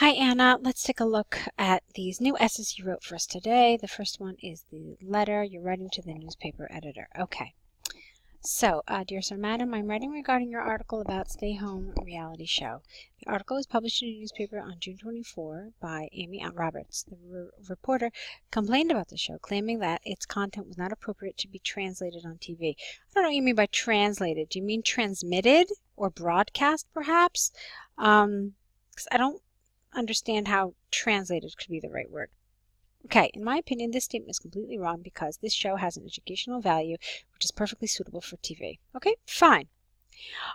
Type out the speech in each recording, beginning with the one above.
Hi Anna, let's take a look at these new essays you wrote for us today. The first one is the letter you're writing to the newspaper editor. Okay. So, dear Sir Madam, I'm writing regarding your article about Stay Home reality show. The article was published in a newspaper on June 24 by Amy Roberts. The reporter complained about the show, claiming that its content was not appropriate to be translated on TV. I don't know what you mean by translated. Do you mean transmitted or broadcast, perhaps? 'Cause I don't understand how translated could be the right word. Okay, in my opinion, this statement is completely wrong because this show has an educational value which is perfectly suitable for TV. Okay, fine.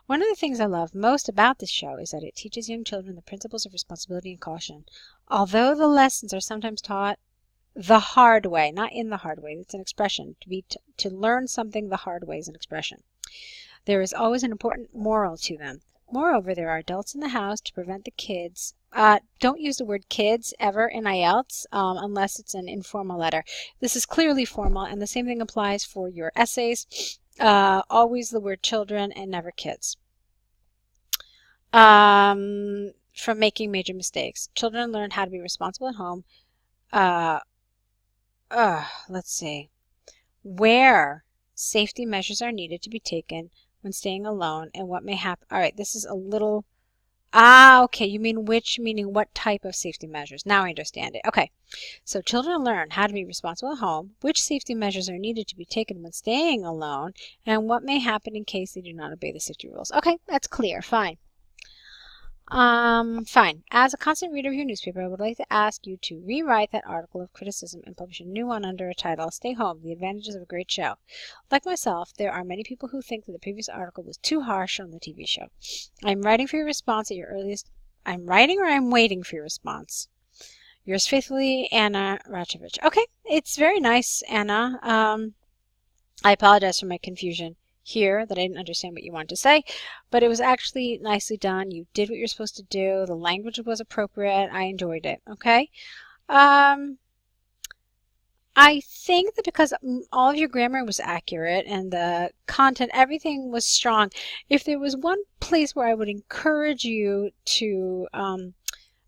One of the things I love most about this show is that it teaches young children the principles of responsibility and caution. Although the lessons are sometimes taught the hard way, not in the hard way, it's an expression. To learn something the hard way is an expression. There is always an important moral to them. Moreover, there are adults in the house to prevent the kids. Don't use the word kids ever in IELTS unless it's an informal letter. This is clearly formal, and the same thing applies for your essays. Always the word children and never kids. From making major mistakes. Children learn how to be responsible at home. Let's see. Where safety measures are needed to be taken when staying alone and what may happen. All right, this is a little... okay, you mean which, meaning what type of safety measures. Now I understand it. Okay, so children learn how to be responsible at home, which safety measures are needed to be taken when staying alone, and what may happen in case they do not obey the safety rules. Okay, that's clear. Fine. Fine. As a constant reader of your newspaper, I would like to ask you to rewrite that article of criticism and publish a new one under a title, Stay Home, The Advantages of a Great Show. Like myself, there are many people who think that the previous article was too harsh on the TV show. I'm writing for your response at your earliest... I'm writing or I'm waiting for your response? Yours faithfully, Anna Rachovich. Okay, it's very nice, Anna. I apologize for my confusion here, that I didn't understand what you wanted to say, but it was actually nicely done. You did what you're supposed to do. The language was appropriate. I enjoyed it. Okay. I think that because all of your grammar was accurate and the content, everything was strong, if there was one place where I would encourage you to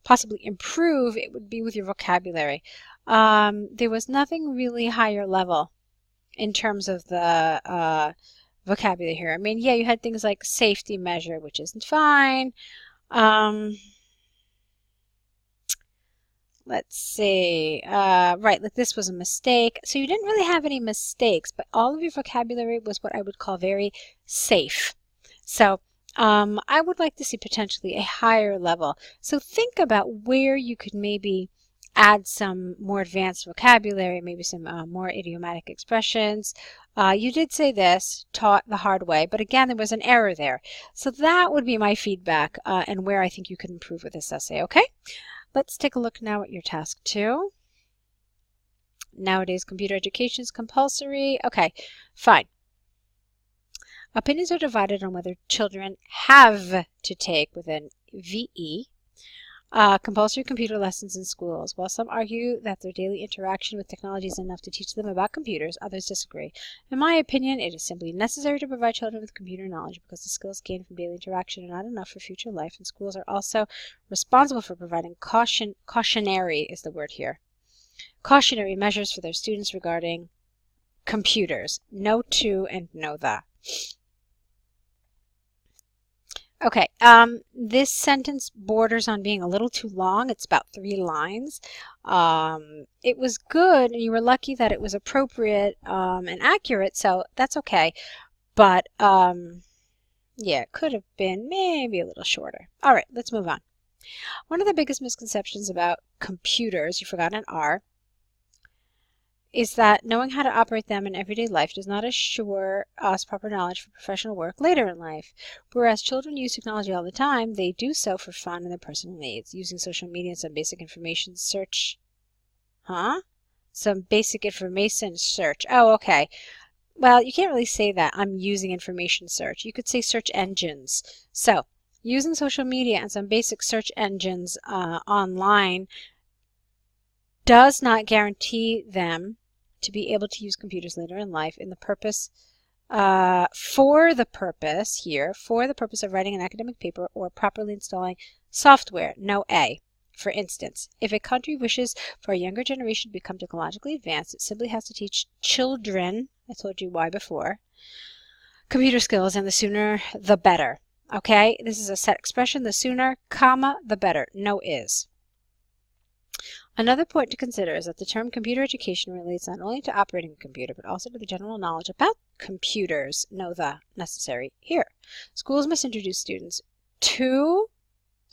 possibly improve, it would be with your vocabulary. There was nothing really higher level in terms of the vocabulary here. I mean, yeah, you had things like safety measure, which isn't fine. Let's see. Right, like this was a mistake. So you didn't really have any mistakes, but all of your vocabulary was what I would call very safe. So I would like to see potentially a higher level. So think about where you could maybe add some more advanced vocabulary, maybe some more idiomatic expressions. You did say this, taught the hard way, but again, there was an error there. So that would be my feedback and where I think you could improve with this essay, okay? Let's take a look now at your task 2. Nowadays, computer education is compulsory. Okay, fine. Opinions are divided on whether children have to take, with an VE, compulsory computer lessons in schools. While some argue that their daily interaction with technology is enough to teach them about computers, others disagree. In my opinion, it is simply necessary to provide children with computer knowledge because the skills gained from daily interaction are not enough for future life, and schools are also responsible for providing cautionary is the word here. Cautionary measures for their students regarding computers. No to and no the. Okay, this sentence borders on being a little too long. It's about 3 lines. It was good, and you were lucky that it was appropriate and accurate, so that's okay. But, yeah, it could have been maybe a little shorter. All right, let's move on. One of the biggest misconceptions about computers, you forgot an R, is that knowing how to operate them in everyday life does not assure us proper knowledge for professional work later in life. Whereas children use technology all the time, they do so for fun and their personal needs, using social media and some basic information search. Some basic information search. Oh, okay. Well, you can't really say that. I'm using information search. You could say search engines. So, using social media and some basic search engines online does not guarantee them to be able to use computers later in life in the purpose, for the purpose of writing an academic paper or properly installing software. No A. For instance, if a country wishes for a younger generation to become technologically advanced, it simply has to teach children, I told you why before, computer skills, and the sooner the better. Okay, this is a set expression, the sooner, comma, the better, no is. Another point to consider is that the term computer education relates not only to operating a computer, but also to the general knowledge about computers, know the necessary here. Schools must introduce students to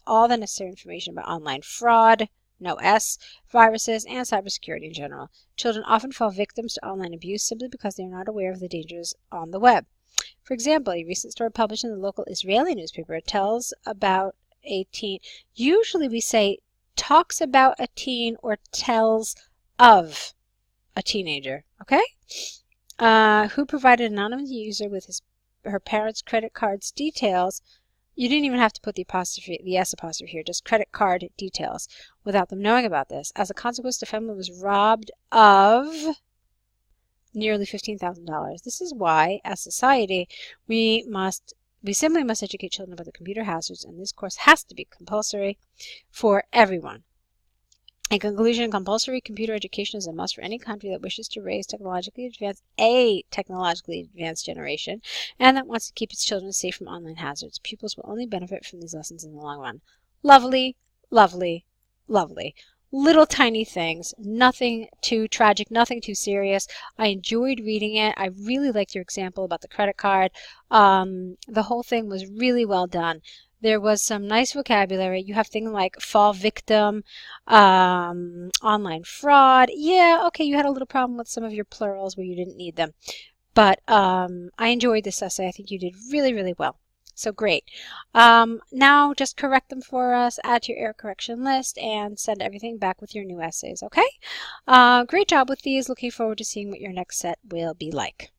all the necessary information about online fraud, no S, viruses, and cybersecurity in general. Children often fall victims to online abuse simply because they are not aware of the dangers on the web. For example, a recent story published in the local Israeli newspaper tells about a teen. Usually we say talks about a teen or tells of a teenager, okay? Who provided an anonymous user with her parents' credit card's details. You didn't even have to put the apostrophe, the S apostrophe here, just credit card details without them knowing about this. As a consequence, the family was robbed of nearly $15,000. This is why, as society, we simply must educate children about the computer hazards, and this course has to be compulsory for everyone. In conclusion, compulsory computer education is a must for any country that wishes to raise a technologically advanced generation, and that wants to keep its children safe from online hazards. Pupils will only benefit from these lessons in the long run. Lovely, lovely, lovely. Little tiny things, nothing too tragic, nothing too serious. I enjoyed reading it. I really liked your example about the credit card. The whole thing was really well done. There was some nice vocabulary. You have things like fall victim, online fraud. Yeah, okay, you had a little problem with some of your plurals where you didn't need them. But I enjoyed this essay. I think you did really, really well. So great. Now just correct them for us, add to your error correction list, and send everything back with your new essays, okay? Great job with these. Looking forward to seeing what your next set will be like.